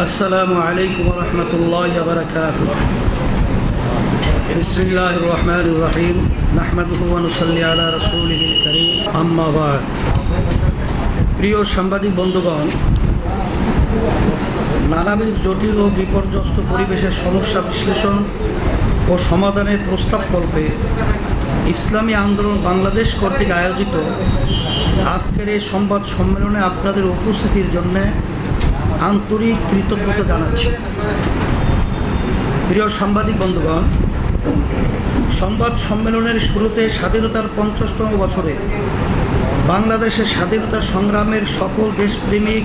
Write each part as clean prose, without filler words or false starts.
আসসালামু আলাইকুম ওয়া রাহমাতুল্লাহি ওয়া বারাকাতুহু। বিসমিল্লাহির রহমানির রহিম। নাহমাদুহু ওয়া নুসাল্লি আলা রাসূলিহিল কারীম। আম্মা বা'দ। প্রিয় সাংবাদিক বন্ধুগণ, নানাবিধ জটিল ও বিপর্যস্ত পরিবেশের সমস্যা বিশ্লেষণ ও সমাধানের প্রস্তাবকল্পে ইসলামী আন্দোলন বাংলাদেশ কর্তৃক আয়োজিত আজকের এই সংবাদ সম্মেলনে আপনাদের উপস্থিতির জন্য আন্তরিক কৃতজ্ঞতা জানাচ্ছি। প্রিয় সাংবাদিক বন্ধুগণ, সংবাদ সম্মেলনের শুরুতে স্বাধীনতার ৫০তম বছরে বাংলাদেশের স্বাধীনতা সংগ্রামের সকল দেশপ্রেমিক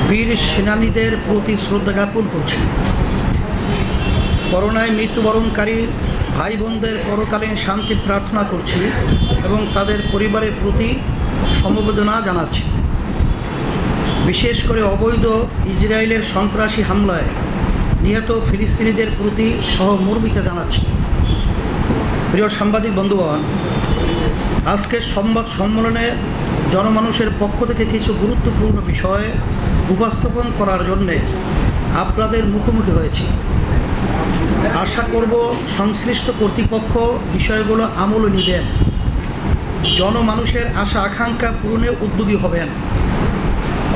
বীর সেনানীদের প্রতি শ্রদ্ধা জ্ঞাপন করছি। করোনায় মৃত্যুবরণকারী ভাই বোনদের পরকালীন শান্তি প্রার্থনা করছি এবং তাদের পরিবারের প্রতি সমবেদনা জানাচ্ছি। বিশেষ করে অবৈধ ইসরায়েলের সন্ত্রাসী হামলায় নিহত ফিলিস্তিনিদের প্রতি সহমর্মিতা জানাচ্ছি। প্রিয় সাংবাদিক বন্ধুগণ, আজকের সংবাদ সম্মেলনে জনমানুষের পক্ষ থেকে কিছু গুরুত্বপূর্ণ বিষয় উপস্থাপন করার জন্যে আপনাদের মুখোমুখি হয়েছি। আশা করব সংশ্লিষ্ট কর্তৃপক্ষ বিষয়গুলো আমলে নেবেন, জনমানুষের আশা আকাঙ্ক্ষা পূরণে উদ্যোগী হবেন।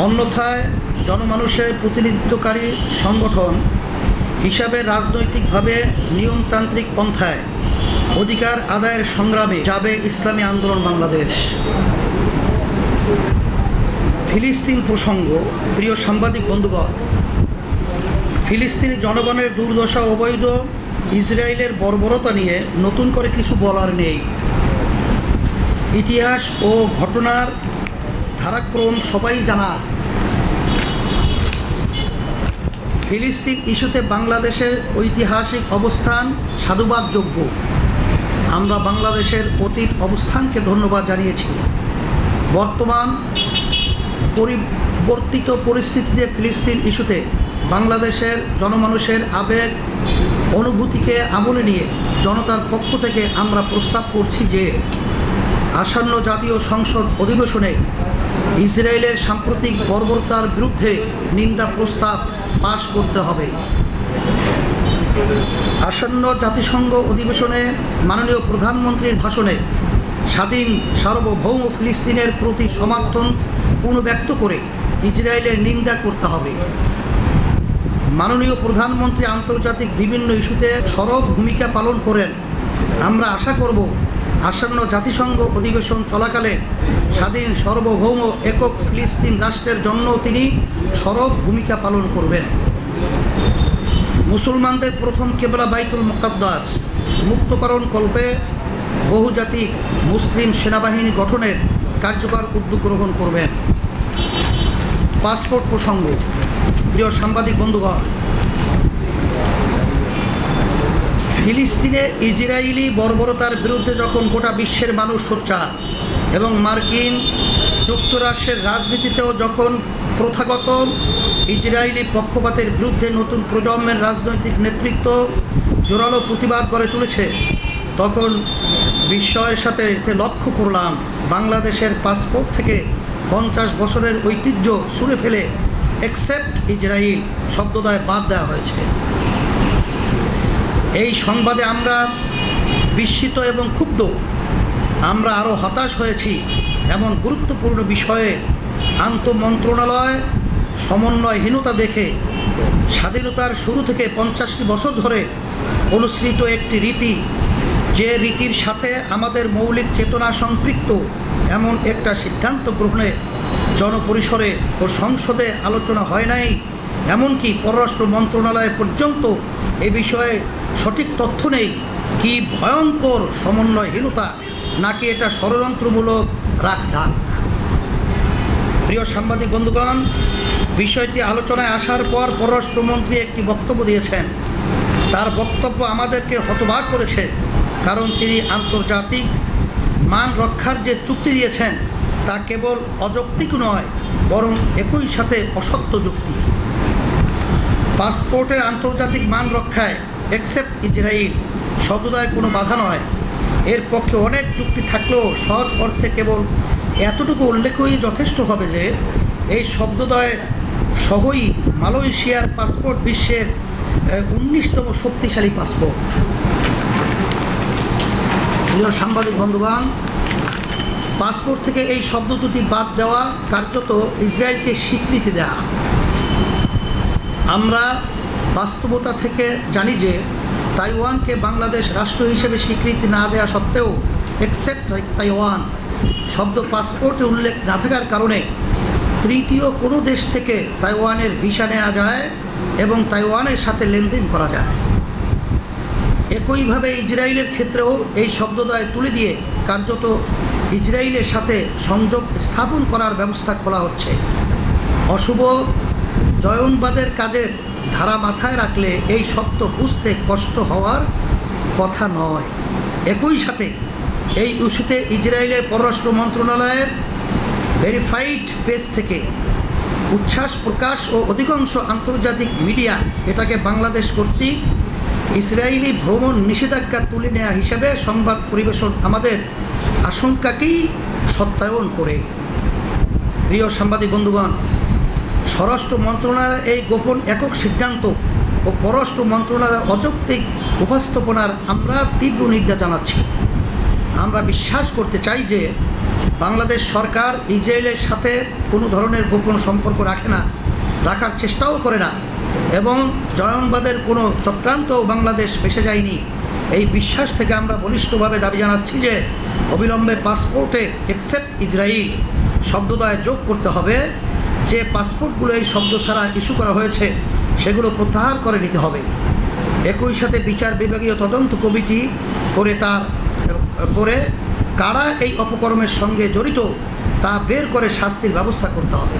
অন্যথায় জনমানুষের প্রতিনিধিত্বকারী সংগঠন হিসাবে রাজনৈতিকভাবে নিয়মতান্ত্রিক পন্থায় অধিকার আদায়ের সংগ্রামে যাবে ইসলামী আন্দোলন বাংলাদেশ। ফিলিস্তিন প্রসঙ্গ। প্রিয় সাংবাদিক বন্ধুগণ, ফিলিস্তিনি জনগণের দুর্দশা, অবৈধ ইসরায়েলের বর্বরতা নিয়ে নতুন করে কিছু বলার নেই। ইতিহাস ও ঘটনার ধারাক্রম সবাই জানা। ফিলিস্তিন ইস্যুতে বাংলাদেশের ঐতিহাসিক অবস্থান সাধুবাদযোগ্য। আমরা বাংলাদেশের অতীত অবস্থানকে ধন্যবাদ জানিয়েছি। বর্তমান পরিবর্তিত পরিস্থিতিতে ফিলিস্তিন ইস্যুতে বাংলাদেশের জনমানুষের আবেগ অনুভূতিকে আমলে নিয়ে জনতার পক্ষ থেকে আমরা প্রস্তাব করছি যে আসন্ন জাতীয় সংসদ অধিবেশনে ইসরায়েলের সাম্প্রতিক বর্বরতার বিরুদ্ধে নিন্দা প্রস্তাব পাশ করতে হবে। আসন্ন জাতিসংঘ অধিবেশনে মাননীয় প্রধানমন্ত্রীর ভাষণে স্বাধীন সার্বভৌম ফিলিস্তিনের প্রতি সমর্থন পুনর্ব্যক্ত করে ইসরায়েলের নিন্দা করতে হবে। মাননীয় প্রধানমন্ত্রী আন্তর্জাতিক বিভিন্ন ইস্যুতে সরব ভূমিকা পালন করেন। আমরা আশা করব আসন্ন জাতিসংঘ অধিবেশন চলাকালে স্বাধীন সার্বভৌম একক ফিলিস্তিন রাষ্ট্রের জন্য তিনি সরব ভূমিকা পালন করবেন। মুসলমানদের প্রথম কেবলা বাইতুল মুকাদ্দাস মুক্তকরণ কল্পে বহুজাতিক মুসলিম সেনাবাহিনী গঠনের কার্যকর উদ্যোগ গ্রহণ করবেন। পাসপোর্ট প্রসঙ্গ। প্রিয় সাংবাদিক বন্ধুগণ, ফিলিস্তিনে ইসরায়েলি বর্বরতার বিরুদ্ধে যখন গোটা বিশ্বের মানুষ সোচ্চার এবং মার্কিন যুক্তরাষ্ট্রের রাজনীতিতেও যখন প্রথাগত ইসরায়েলি পক্ষপাতের বিরুদ্ধে নতুন প্রজন্মের রাজনৈতিক নেতৃত্ব জোরালো প্রতিবাদ গড়ে তুলেছে, তখন বিস্ময়ের সাথে লক্ষ্য করলাম বাংলাদেশের পাসপোর্ট থেকে 50 বছরের ঐতিহ্য ছুঁড়ে ফেলে অ্যাকসেপ্ট ইসরায়েল শব্দদ্বয় বাদ দেওয়া হয়েছে। এই সংবাদে আমরা বিস্মিত এবং ক্ষুব্ধ। আমরা আরও হতাশ হয়েছি এমন গুরুত্বপূর্ণ বিষয়ে আন্তঃমন্ত্রণালয় সমন্বয়হীনতা দেখে স্বাধীনতার শুরু থেকে 50টি বছর ধরে অনুসৃত একটি রীতি, যে রীতির সাথে আমাদের মৌলিক চেতনা সম্পৃক্ত, এমন একটা সিদ্ধান্ত গ্রহণে জনপরিসরে ও সংসদে আলোচনা হয় নাই। এমনকি পররাষ্ট্র মন্ত্রণালয় পর্যন্ত এ বিষয়ে সঠিক তথ্য নেই। কি ভয়ঙ্কর সমন্বয়হীনতা! নাকি এটা ষড়যন্ত্রমূলক রাখঢাক? প্রিয় সাংবাদিক বন্ধুগণ, বিষয়টি আলোচনায় আসার পর পররাষ্ট্রমন্ত্রী একটি বক্তব্য দিয়েছেন। তার বক্তব্য আমাদেরকে হতবাক করেছে, কারণ তিনি আন্তর্জাতিক মান রক্ষার যে চুক্তি দিয়েছেন তা কেবল অযৌক্তিক নয়, বরং একই সাথে অসত্য যুক্তি। পাসপোর্টের আন্তর্জাতিক মান রক্ষায় অ্যাকসেপ্ট ইসরায়েল শব্দদ্বয় কোনো বাধা নয়। এর পক্ষে অনেক যুক্তি থাকলেও সহজ অর্থে কেবল এতটুকু উল্লেখই যথেষ্ট হবে যে এই শব্দদ্বয় সহই মালয়েশিয়ার পাসপোর্ট বিশ্বের 19তম শক্তিশালী পাসপোর্ট। প্রিয় সাংবাদিক বন্ধুগণ, পাসপোর্ট থেকে এই শব্দ দুটি বাদ দেওয়া কার্যত ইসরায়েলকে স্বীকৃতি দেওয়া। আমরা বাস্তবতা থেকে জানি যে তাইওয়ানকে বাংলাদেশ রাষ্ট্র হিসেবে স্বীকৃতি না দেওয়া সত্ত্বেও এক্সেপ্ট তাইওয়ান শব্দ পাসপোর্টে উল্লেখ না থাকার কারণে তৃতীয় কোনো দেশ থেকে তাইওয়ানের ভিসা নেওয়া যায় এবং তাইওয়ানের সাথে লেনদেন করা যায়। একইভাবে ইসরায়েলের ক্ষেত্রেও এই শব্দদ্বয় তুলে দিয়ে কার্যত ইসরায়েলের সাথে সংযোগ স্থাপন করার ব্যবস্থা খোলা হচ্ছে। অশুভ জয়নবাদের কাজের ধারা মাথায় রাখলে এই সত্য বুঝতে কষ্ট হওয়ার কথা নয়। একই সাথে এই ইস্যুতে ইসরায়েলের পররাষ্ট্র মন্ত্রণালয়ের ভেরিফাইড পেজ থেকে উচ্ছ্বাস প্রকাশ ও অধিকাংশ আন্তর্জাতিক মিডিয়া এটাকে বাংলাদেশ কর্তৃক ইসরায়েলি ভ্রমণ নিষেধাজ্ঞা তুলে নেওয়া হিসাবে সংবাদ পরিবেশন আমাদের আশঙ্কাকেই সত্যায়ন করে। প্রিয় সাংবাদিক বন্ধুগণ, স্বরাষ্ট্র মন্ত্রণালয়ের এই গোপন একক সিদ্ধান্ত ও পররাষ্ট্র মন্ত্রণালয়ের অযৌক্তিক উপস্থাপনার আমরা তীব্র নিন্দা জানাচ্ছি। আমরা বিশ্বাস করতে চাই যে বাংলাদেশ সরকার ইসরায়েলের সাথে কোনো ধরনের গোপন সম্পর্ক রাখে না, রাখার চেষ্টাও করে না এবং জয়নবাদের কোনো চক্রান্ত বাংলাদেশ ভেসে যায়নি। এই বিশ্বাস থেকে আমরা বলিষ্ঠভাবে দাবি জানাচ্ছি যে অবিলম্বে পাসপোর্টে এক্সেপ্ট ইসরায়েল শব্দদ্বয় যোগ করতে হবে। যে পাসপোর্টগুলো এই শব্দ ছাড়া ইস্যু করা হয়েছে সেগুলো প্রত্যাহার করে নিতে হবে। একই সাথে বিচার বিভাগীয় তদন্ত কমিটি করে কারা এই অপকর্মের সঙ্গে জড়িত তা বের করে শাস্তির ব্যবস্থা করতে হবে।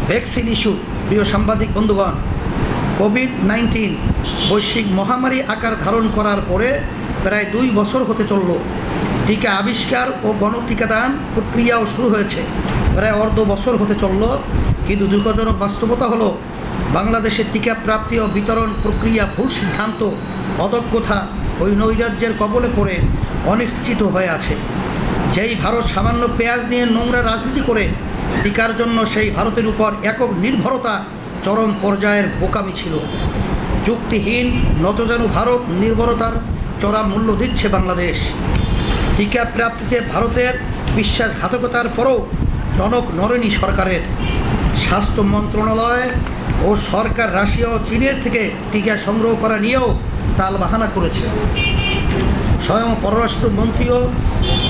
Vaccine issue. প্রিয় সাংবাদিক বন্ধুগণ, কোভিড-19 বৈশ্বিক মহামারী আকার ধারণ করার পরে প্রায় 2 বছর হতে চলল। টিকা আবিষ্কার ও গণটিকাদান প্রক্রিয়াও শুরু হয়েছে, প্রায় অর্ধ বছর হতে চলল। কিন্তু দুঃখজনক বাস্তবতা হলো বাংলাদেশের টিকা প্রাপ্তি ও বিতরণ প্রক্রিয়া ভুল সিদ্ধান্ত, অদক্ষতা ওই নৈরাজ্যের কবলে পড়ে অনিশ্চিত হয়ে আছে। যেই ভারত সামান্য পেঁয়াজ নিয়ে নোংরা রাজনীতি করে টিকার জন্য সেই ভারতের উপর একক নির্ভরতা চরম পর্যায়ের বোকামি ছিল। যুক্তিহীন নতজানু ভারত নির্ভরতার চড়া মূল্য দিচ্ছে বাংলাদেশ। টিকা প্রাপ্তিতে ভারতের বিশ্বাসঘাতকতার পরও টনক নড়েনি সরকারের। স্বাস্থ্য মন্ত্রণালয় ও সরকার রাশিয়া ও চীনের থেকে টিকা সংগ্রহ করা নিয়েও টালবাহানা করেছে। স্বয়ং পররাষ্ট্রমন্ত্রীও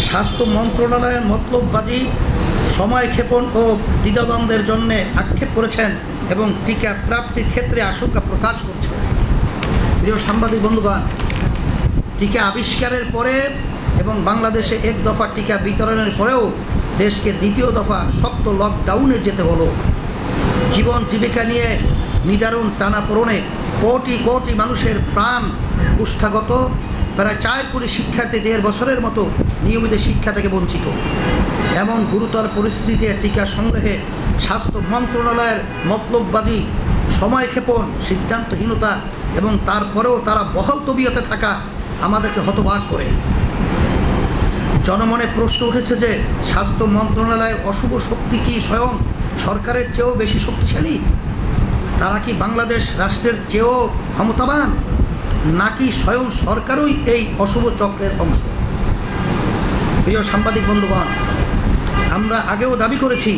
স্বাস্থ্য মন্ত্রণালয়ের মতলববাজি, সময়ক্ষেপণ ও দ্বিধাদ্বন্দ্বের জন্য আক্ষেপ করেছেন এবং টিকা প্রাপ্তির ক্ষেত্রে আশঙ্কা প্রকাশ করছেন। প্রিয় সাংবাদিক বন্ধুগণ, টিকা আবিষ্কারের পরে এবং বাংলাদেশে এক দফা টিকা বিতরণের পরেও দেশকে দ্বিতীয় দফা শক্ত লকডাউনে যেতে হলো। জীবন জীবিকা নিয়ে নিদারুণ টানাপোড়েনে কোটি কোটি মানুষের প্রাণ কুষ্ঠাগত। প্রায় 4 কোটি শিক্ষার্থী 1.5 বছরের মতো নিয়মিত শিক্ষা থেকে বঞ্চিত। এমন গুরুতর পরিস্থিতিতে টিকা সংগ্রহে স্বাস্থ্য মন্ত্রণালয়ের মতলববাজি, সময়ক্ষেপণ, সিদ্ধান্তহীনতা এবং তারপরেও তারা বহাল তবিয়তে থাকা আমাদেরকে হতবাক করে। জনমনে প্রশ্ন উঠেছে যে স্বাস্থ্য মন্ত্রণালয়ের অশুভ শক্তি কি স্বয়ং সরকারের চেয়েও বেশি শক্তিশালী? তারা কি বাংলাদেশ রাষ্ট্রের চেয়েও ক্ষমতাবান, নাকি স্বয়ং সরকারই এই অশুভ চক্রের অংশ? প্রিয় সাংবাদিক বন্ধুগণ, আমরা আগেও দাবি করেছি,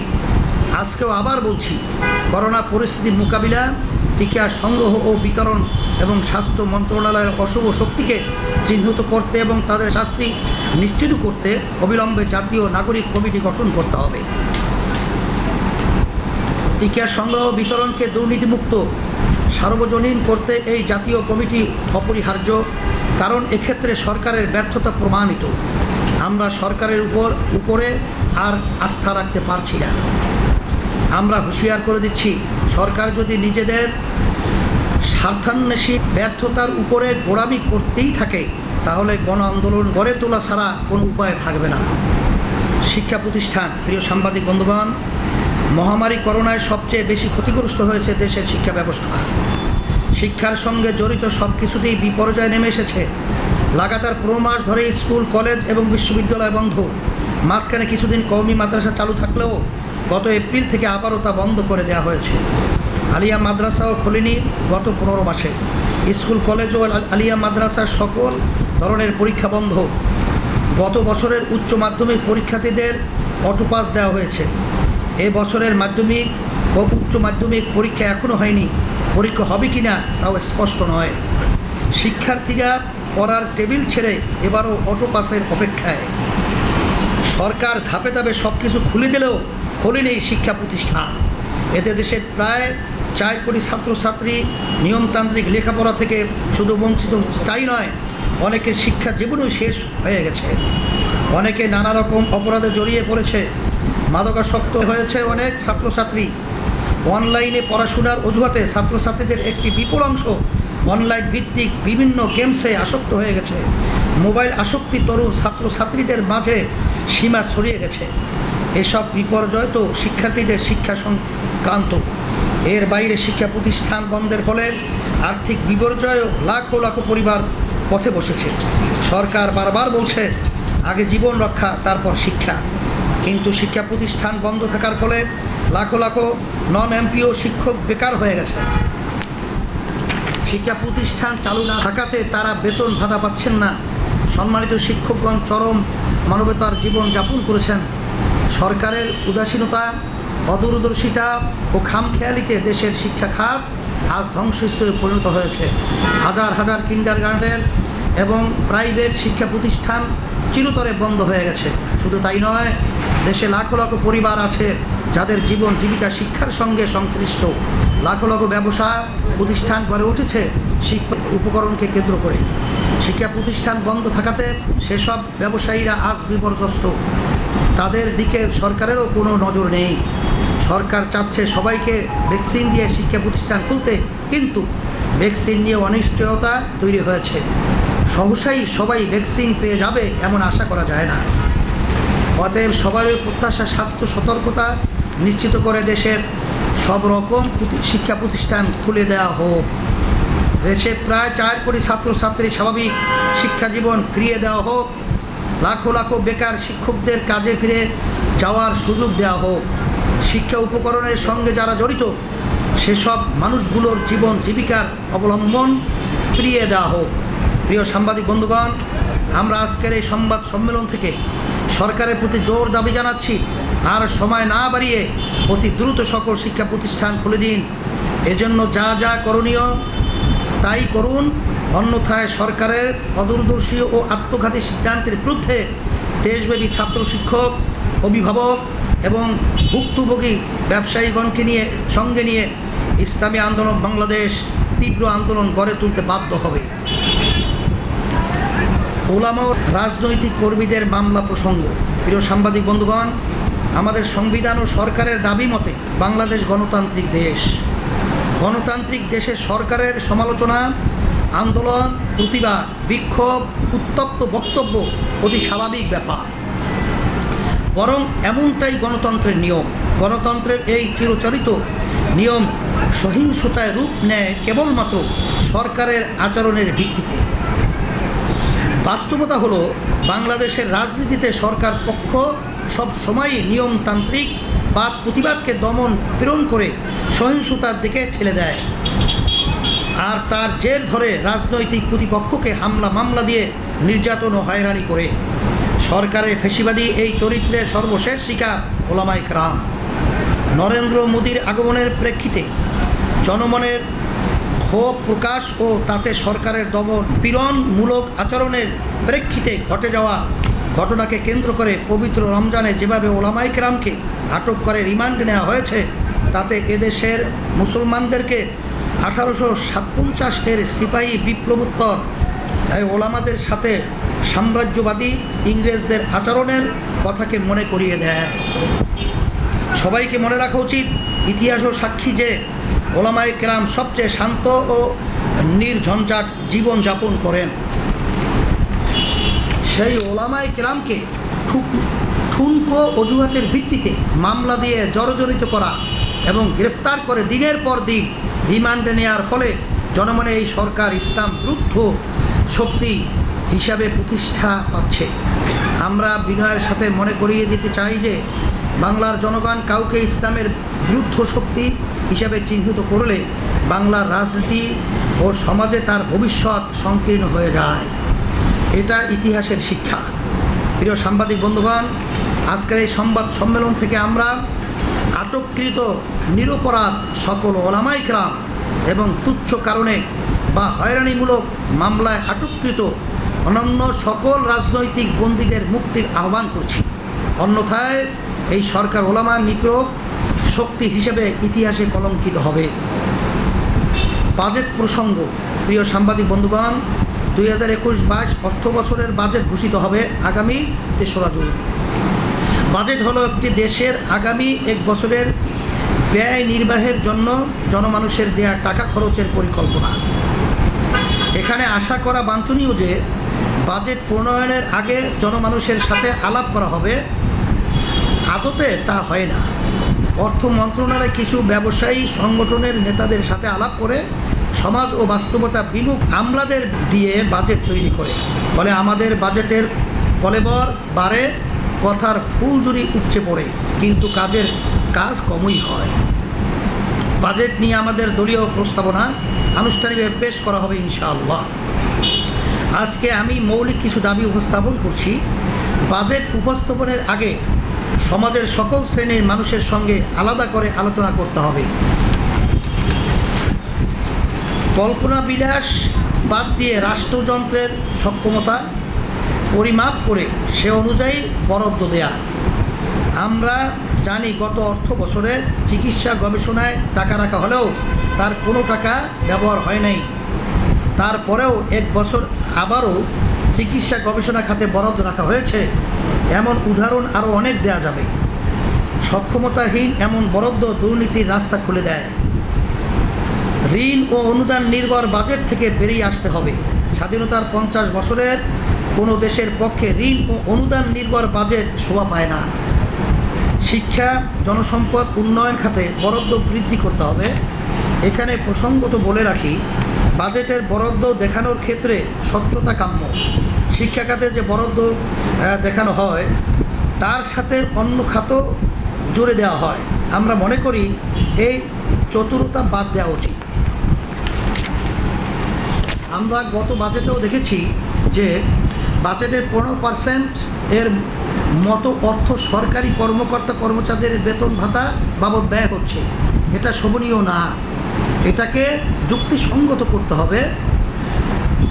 আজকেও আবার বলছি, করোনা পরিস্থিতির মোকাবিলা, টিকা সংগ্রহ ও বিতরণ এবং স্বাস্থ্য মন্ত্রণালয়ের অশুভ শক্তিকে চিহ্নিত করতে এবং তাদের শাস্তি নিশ্চিত করতে অবিলম্বে জাতীয় নাগরিক কমিটি গঠন করতে হবে। টিকা সংগ্রহ বিতরণকে দুর্নীতিমুক্ত সার্বজনীন করতে এই জাতীয় কমিটি অপরিহার্য, কারণ এক্ষেত্রে সরকারের ব্যর্থতা প্রমাণিত। আমরা সরকারের উপরে আর আস্থা রাখতে পারছি না। আমরা হুঁশিয়ার করে দিচ্ছি, সরকার যদি নিজেদের স্বার্থান্বেষী ব্যর্থতার উপরে গোড়ামি করতেই থাকে তাহলে গণ আন্দোলন গড়ে তোলা ছাড়া কোনো উপায় থাকবে না। শিক্ষা প্রতিষ্ঠান। প্রিয় সাংবাদিক বন্ধুগণ, মহামারী করোনায় সবচেয়ে বেশি ক্ষতিগ্রস্ত হয়েছে দেশের শিক্ষা ব্যবস্থা। শিক্ষার সঙ্গে জড়িত সব কিছুতেই বিপর্যয় নেমে এসেছে। লাগাতার 15 মাস ধরে স্কুল, কলেজ এবং বিশ্ববিদ্যালয় বন্ধ। মাঝখানে কিছুদিন কওমি মাদ্রাসা চালু থাকলেও গত এপ্রিল থেকে আবারও তা বন্ধ করে দেওয়া হয়েছে। আলিয়া মাদ্রাসাও খোলেনি গত 15 মাসে। স্কুল কলেজ ও আলিয়া মাদ্রাসার সকল ধরনের পরীক্ষা বন্ধ। গত বছরের উচ্চ মাধ্যমিক পরীক্ষার্থীদের অটোপাস দেওয়া হয়েছে। এ বছরের মাধ্যমিক ও উচ্চ মাধ্যমিক পরীক্ষা এখনও হয়নি, পরীক্ষা হবে কি না তাও স্পষ্ট নয়। শিক্ষার্থীরা পড়ার টেবিল ছেড়ে এবারও অটোপাসের অপেক্ষায়। সরকার ধাপে ধাপে সব কিছু খুলে দিলেও খোলেনি শিক্ষা প্রতিষ্ঠান। এতে দেশের প্রায় 4 কোটি ছাত্রছাত্রী নিয়মতান্ত্রিক লেখাপড়া থেকে শুধু বঞ্চিত হচ্ছে তাই নয়, অনেকের শিক্ষা জীবনও শেষ হয়ে গেছে। অনেকে নানা রকম অপরাধে জড়িয়ে পড়েছে, মাদকাসক্ত হয়েছে অনেক ছাত্রছাত্রী। অনলাইনে পড়াশোনার অজুহাতে ছাত্রছাত্রীদের একটি বিপুল অংশ অনলাইন ভিত্তিক বিভিন্ন গেমসে আসক্ত হয়ে গেছে। মোবাইল আসক্তি তরুণ ছাত্রছাত্রীদের মাঝে সীমা ছড়িয়ে গেছে। এসব বিপর্যয় তো শিক্ষার্থীদের শিক্ষা সংক্রান্ত। এর বাইরে শিক্ষা প্রতিষ্ঠান বন্ধের ফলে আর্থিক বিপর্যয়ও লাখো লাখো পরিবার পথে বসেছে। সরকার বারবার বলছে আগে জীবন রক্ষা তারপর শিক্ষা, কিন্তু শিক্ষা প্রতিষ্ঠান বন্ধ থাকার ফলে লাখো লাখো নন এমপিও শিক্ষক বেকার হয়ে গেছে। শিক্ষা প্রতিষ্ঠান চালু না থাকাতে তারা বেতন ভাতা পাচ্ছেন না। সম্মানিত শিক্ষকগণ চরম মানবতার জীবন যাপন করেছেন। সরকারের উদাসীনতা, অদূরদর্শিতা ও খামখেয়ালিতে দেশের শিক্ষা খাত আজ ধ্বংসস্তূপে পরিণত হয়েছে। হাজার হাজার কিন্ডারগার্টেন এবং প্রাইভেট শিক্ষা প্রতিষ্ঠান চিরতরে বন্ধ হয়ে গেছে। শুধু তাই নয়, দেশে লাখো লাখো পরিবার আছে যাদের জীবন জীবিকা শিক্ষার সঙ্গে সংশ্লিষ্ট। লাখো লাখো ব্যবসা প্রতিষ্ঠান গড়ে উঠেছে শিক্ষা উপকরণকে কেন্দ্র করে। শিক্ষা প্রতিষ্ঠান বন্ধ থাকাতে সেসব ব্যবসায়ীরা আজ বিপর্যস্ত। তাদের দিকে সরকারেরও কোনো নজর নেই। সরকার চাচ্ছে সবাইকে ভ্যাকসিন দিয়ে শিক্ষা প্রতিষ্ঠান খুলতে, কিন্তু ভ্যাকসিন নিয়ে অনিশ্চয়তা তৈরি হয়েছে। সহসাই সবাই ভ্যাকসিন পেয়ে যাবে এমন আশা করা যায় না। অতএব সবারই প্রত্যাশা স্বাস্থ্য সতর্কতা নিশ্চিত করে দেশের সব রকম শিক্ষা প্রতিষ্ঠান খুলে দেওয়া হোক। দেশে প্রায় 4 কোটি ছাত্রছাত্রী স্বাভাবিক শিক্ষা জীবন ফিরিয়ে দেওয়া হোক। লাখো লাখো বেকার শিক্ষকদের কাজে ফিরে যাওয়ার সুযোগ দেওয়া হোক। শিক্ষা উপকরণের সঙ্গে যারা জড়িত সেসব মানুষগুলোর জীবন জীবিকার অবলম্বন ফিরিয়ে দেওয়া হোক। প্রিয় সাংবাদিক বন্ধুগণ, আমরা আজকের এই সংবাদ সম্মেলন থেকে সরকারের প্রতি জোর দাবি জানাচ্ছি, আর সময় না বাড়িয়ে অতি দ্রুত সকল শিক্ষা প্রতিষ্ঠান খুলে দিন। এজন্য যা যা করণীয় তাই করুন, অন্যথায় সরকারের অদূরদর্শী ও আত্মঘাতী সিদ্ধান্তের বিরুদ্ধে দেশব্যাপী ছাত্র শিক্ষক, অভিভাবক এবং ভুক্তভোগী ব্যবসায়ীগণকে সঙ্গে নিয়ে ইসলামী আন্দোলন বাংলাদেশ তীব্র আন্দোলন গড়ে তুলতে বাধ্য হবে। ওলামা ও রাজনৈতিক কর্মীদের মামলা প্রসঙ্গ। প্রিয় সাংবাদিক বন্ধুগণ, আমাদের সংবিধান ও সরকারের দাবি মতে বাংলাদেশ গণতান্ত্রিক দেশ। গণতান্ত্রিক দেশের সরকারের সমালোচনা, আন্দোলন, প্রতিবাদ, বিক্ষোভ, উত্তপ্ত বক্তব্য অতি স্বাভাবিক ব্যাপার। বরং এমনটাই গণতন্ত্রের নিয়ম। গণতন্ত্রের এই চিরচরিত নিয়ম সহিংসতায় রূপ নেয় কেবলমাত্র সরকারের আচরণের ভিত্তিতে। বাস্তবতা হলো, বাংলাদেশের রাজনীতিতে সরকার পক্ষ সব সময়ই নিয়মতান্ত্রিক বাদ প্রতিবাদকে দমন পীড়ন করে সহিংসতার দিকে ঠেলে দেয়, আর তার জের ধরে রাজনৈতিক প্রতিপক্ষকে হামলা মামলা দিয়ে নির্যাতন ও হয়রানি করে। সরকারের ফ্যাসিবাদী এই চরিত্রের সর্বশেষ শিকার ওলামায়ে কেরাম। নরেন্দ্র মোদীর আগমনের প্রেক্ষিতে জনমনের ক্ষোভ প্রকাশ ও তাতে সরকারের দমন পীড়নমূলক আচরণের প্রেক্ষিতে ঘটে যাওয়া ঘটনাকে কেন্দ্র করে পবিত্র রমজানে যেভাবে ওলামায়ে কেরামকে আটক করে রিমান্ডে নেওয়া হয়েছে, তাতে এদেশের মুসলমানদেরকে 1857 সিপাহী বিপ্লবোত্তর ওলামাদের সাথে সাম্রাজ্যবাদী ইংরেজদের আচরণের কথাকে মনে করিয়ে দেয়। সবাইকে মনে রাখা উচিত, ইতিহাসও সাক্ষী যে ওলামায়ে কেরাম সবচেয়ে শান্ত ও নির্ঝঞ্ঝাট জীবনযাপন করেন। সেই ওলামায়ে কেরামকে ঠুনকো অজুহাতের ভিত্তিতে মামলা দিয়ে জড়জড়িত করা এবং গ্রেফতার করে দিনের পর দিন রিমান্ডে নেওয়ার ফলে জনমনে এই সরকার ইসলাম বিরুদ্ধ শক্তি হিসাবে প্রতিষ্ঠা পাচ্ছে। আমরা বিনয়ের সাথে মনে করিয়ে দিতে চাই যে বাংলার জনগণ কাউকে ইসলামের বিরুদ্ধ শক্তি হিসাবে চিহ্নিত করলে বাংলার রাজনীতি ও সমাজে তার ভবিষ্যৎ সংকীর্ণ হয়ে যায়। এটা ইতিহাসের শিক্ষা। প্রিয় সাংবাদিক বন্ধুগণ, আজকের এই সংবাদ সম্মেলন থেকে আমরা আটককৃত নিরপরাধ সকল ওলামায়ে কেরাম এবং তুচ্ছ কারণে বা হয়রানিমূলক মামলায় আটককৃত অন্যান্য সকল রাজনৈতিক বন্দীদের মুক্তির আহ্বান করছি। অন্যথায় এই সরকার ওলামা নিপীড়ক শক্তি হিসেবে ইতিহাসে কলঙ্কিত হবে। বাজেট প্রসঙ্গ। প্রিয় সাংবাদিক বন্ধুগণ, 2021-22 অর্থ বছরের বাজেট ঘোষিত হবে আগামী 3রা জুন। বাজেট হলো একটি দেশের আগামী এক বছরের ব্যয় নির্বাহের জন্য জনমানুষের দেয়া টাকা খরচের পরিকল্পনা। এখানে আশা করা বাঞ্ছনীয় যে বাজেট প্রণয়নের আগে জনমানুষের সাথে আলাপ করা হবে। আদতে তা হয় না। অর্থ মন্ত্রণালয় কিছু ব্যবসায়ী সংগঠনের নেতাদের সাথে আলাপ করে সমাজ ও বাস্তবতা বিমুখ আমলাদের দিয়ে বাজেট তৈরি করে। ফলে আমাদের বাজেটের কলেবর বাড়ে, কথার ফুলঝুরি উপচে পড়ে, কিন্তু কাজ কমই হয়। বাজেট নিয়ে আমাদের দলীয় প্রস্তাবনা আনুষ্ঠানিকভাবে পেশ করা হবে ইনশাআল্লাহ। আজকে আমি মৌলিক কিছু দাবি উপস্থাপন করছি। বাজেট উপস্থাপনের আগে সমাজের সকল শ্রেণীর মানুষের সঙ্গে আলাদা করে আলোচনা করতে হবে। কল্পনা বিলাস বাদ দিয়ে রাষ্ট্রযন্ত্রের সক্ষমতা পরিমাপ করে সে অনুযায়ী বরাদ্দ দেয়া। আমরা জানি গত অর্থ বছরে চিকিৎসা গবেষণায় টাকা রাখা হলেও তার কোনো টাকা ব্যবহার হয় নাই। তারপরেও এক বছর আবারও চিকিৎসা গবেষণা খাতে বরাদ্দ রাখা হয়েছে। এমন উদাহরণ আরও অনেক দেয়া যাবে। সক্ষমতাহীন এমন বরাদ্দ দুর্নীতির রাস্তা খুলে দেয়। ঋণ ও অনুদান নির্ভর বাজেট থেকে বেরিয়ে আসতে হবে। স্বাধীনতার 50 বছরের কোনো দেশের পক্ষে ঋণ ও অনুদান নির্ভর বাজেট শোভা পায় না। শিক্ষা জনসম্পদ উন্নয়ন খাতে বরাদ্দ বৃদ্ধি করতে হবে। এখানে প্রসঙ্গত বলে রাখি, বাজেটের বরাদ্দ দেখানোর ক্ষেত্রে স্বচ্ছতা কাম্য। শিক্ষা খাতে যে বরাদ্দ দেখানো হয় তার সাথে অন্য খাতও জুড়ে দেওয়া হয়। আমরা মনে করি এই চতুরতা বাদ দেওয়া উচিত। আমরা গত বাজেটেও দেখেছি যে বাজেটের 15% এর মতো অর্থ সরকারি কর্মকর্তা কর্মচারীদের বেতন ভাতা বাবদ ব্যয় হচ্ছে। এটা শোভনীয় না। এটাকে যুক্তিসঙ্গত করতে হবে।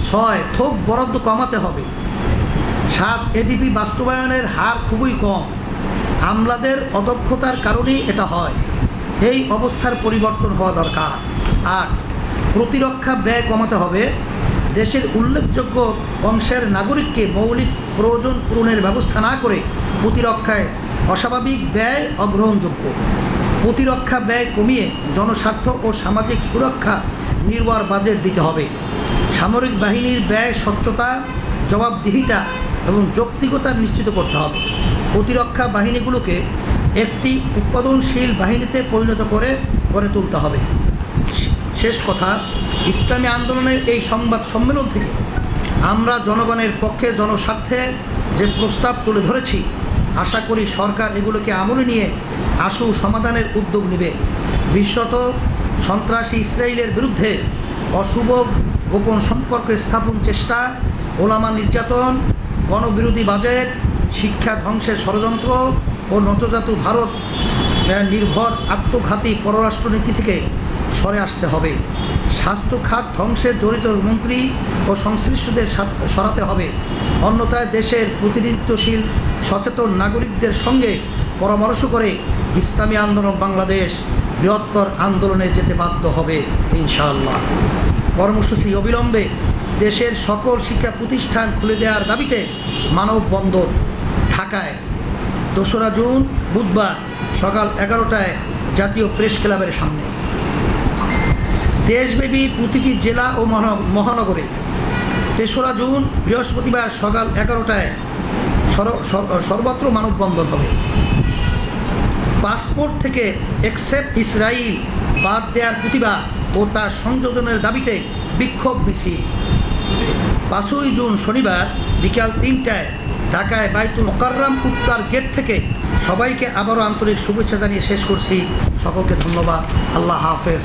6 থোক বরাদ্দ কমাতে হবে। 7 এডিপি বাস্তবায়নের হার খুবই কম। আমলাদের অদক্ষতার কারণেই এটা হয়। এই অবস্থার পরিবর্তন হওয়া দরকার। 8 প্রতিরক্ষা ব্যয় কমাতে হবে। দেশের উল্লেখযোগ্য অংশের নাগরিককে মৌলিক প্রয়োজন পূরণের ব্যবস্থা না করে প্রতিরক্ষায় অস্বাভাবিক ব্যয় অগ্রহণযোগ্য। প্রতিরক্ষা ব্যয় কমিয়ে জনস্বার্থ ও সামাজিক সুরক্ষা নির্ভর বাজেট দিতে হবে। সামরিক বাহিনীর ব্যয় স্বচ্ছতা, জবাবদিহিতা এবং যৌক্তিকতা নিশ্চিত করতে হবে। প্রতিরক্ষা বাহিনীগুলোকে একটি উৎপাদনশীল বাহিনীতে পরিণত করে গড়ে তুলতে হবে। শেষ কথা, ইসলামী আন্দোলনের এই সংবাদ সম্মেলন থেকে আমরা জনগণের পক্ষে জনস্বার্থে যে প্রস্তাব তুলে ধরেছি, আশা করি সরকার এগুলোকে আমলে নিয়ে আশু সমাধানের উদ্যোগ নেবে। বিশেষত সন্ত্রাসী ইসরায়েলের বিরুদ্ধে অশুভ গোপন সম্পর্ক স্থাপন চেষ্টা, ওলামা নির্যাতন, গণবিরোধী বাজেট, শিক্ষা ধ্বংসের ষড়যন্ত্র ও নতজাতু ভারত নির্ভর আত্মঘাতী পররাষ্ট্রনীতি থেকে সরে আসতে হবে। স্বাস্থ্য খাত ধ্বংসে জড়িত মন্ত্রী ও সংশ্লিষ্টদের সরাতে হবে। অন্যথায় দেশের প্রতিনিধিত্বশীল সচেতন নাগরিকদের সঙ্গে পরামর্শ করে ইসলামী আন্দোলন বাংলাদেশ বৃহত্তর আন্দোলনে যেতে বাধ্য হবে ইনশাআল্লাহ। কর্মসূচি অবিলম্বে দেশের সকল শিক্ষা প্রতিষ্ঠান খুলে দেওয়ার দাবিতে মানববন্ধন ঢাকায় 2রা জুন বুধবার সকাল 11টায় জাতীয় প্রেস ক্লাবের সামনে। দেশব্যাপী প্রতিটি জেলা ও মহানগরে 3রা জুন বৃহস্পতিবার সকাল 11টায় সর্বত্র মানববন্ধন হবে। পাসপোর্ট থেকে এক্সেপ্ট ইসরায়েল বাদ দেওয়ার প্রতিবাদ ও তার সংযোজনের দাবিতে বিক্ষোভ মিছিল। 5ই জুন শনিবার বিকাল 3টায় ঢাকায় বাইতুল মোকাররম উত্তর গেট থেকে সবাইকে আবারও আন্তরিক শুভেচ্ছা জানিয়ে শেষ করছি। সকলকে ধন্যবাদ। আল্লাহ হাফেজ।